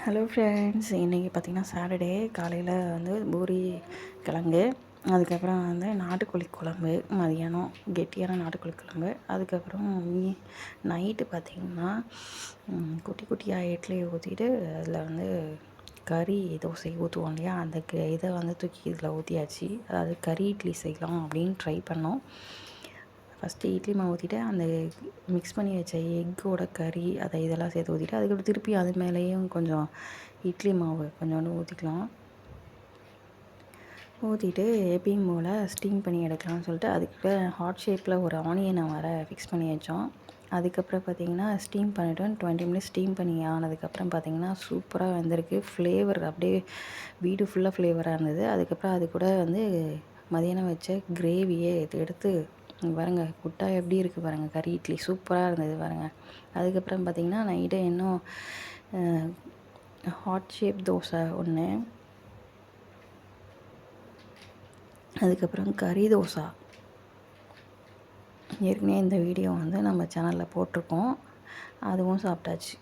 Hello friends, இன்றைக்கி பார்த்திங்கன்னா Saturday காலையில் வந்து பூரி கிழங்கு, அதுக்கப்புறம் வந்து நாட்டுக்கோழி குழம்பு, மதியானம் கெட்டியான நாட்டுக்கோழி குழம்பு, அதுக்கப்புறம் நைட்டு பார்த்திங்கன்னா குட்டி குட்டியாக இட்லி ஊற்றிட்டு அதில் வந்து கறி தோசை ஊற்றுவோம் இல்லையா, அந்த இதை வந்து தூக்கி இதில் ஊற்றியாச்சு. அதாவது கறி இட்லி செய்யலாம் அப்படின்னு ட்ரை பண்ணோம். ஃபஸ்ட்டு இட்லி மாவு ஊற்றிட்டு அந்த மிக்ஸ் பண்ணி வச்ச எக்கோட கறி அதை இதெல்லாம் சேர்த்து ஊற்றிட்டு அதுக்கப்புறம் திருப்பி அது மேலேயும் கொஞ்சம் இட்லி மாவு கொஞ்சோண்டு ஊற்றிக்கலாம். ஊற்றிட்டு எப்பயும் போல் ஸ்டீம் பண்ணி எடுக்கலாம்னு சொல்லிட்டு அதுக்கு ஹார்ட் ஷேப்பில் ஒரு ஆனியனை வர ஃபிக்ஸ் பண்ணி வச்சோம். அதுக்கப்புறம் பார்த்திங்கன்னா ஸ்டீம் பண்ணிவிட்டோம். 20 மினிட்ஸ் ஸ்டீம் பண்ணி ஆனதுக்கப்புறம் பார்த்திங்கன்னா சூப்பராக வந்திருக்கு. ஃப்ளேவர் அப்படியே வீடு ஃபுல்லாக ஃப்ளேவராக இருந்தது. அதுக்கப்புறம் அது கூட வந்து மதியானம் வச்ச கிரேவியே எடுத்து பாருங்கள், குட்டா எப்படி இருக்குது பாருங்கள். கறி இட்லி சூப்பராக இருந்தது பாருங்கள். அதுக்கப்புறம் பார்த்திங்கன்னா நைட்டே இன்னும் ஹாட் ஷேப் தோசை ஒன்று, அதுக்கப்புறம் கறி தோசை. ஏற்கனவே இந்த வீடியோ வந்து நம்ம சேனலில் போட்டிருக்கோம், அதுவும் சாப்பிட்டாச்சு.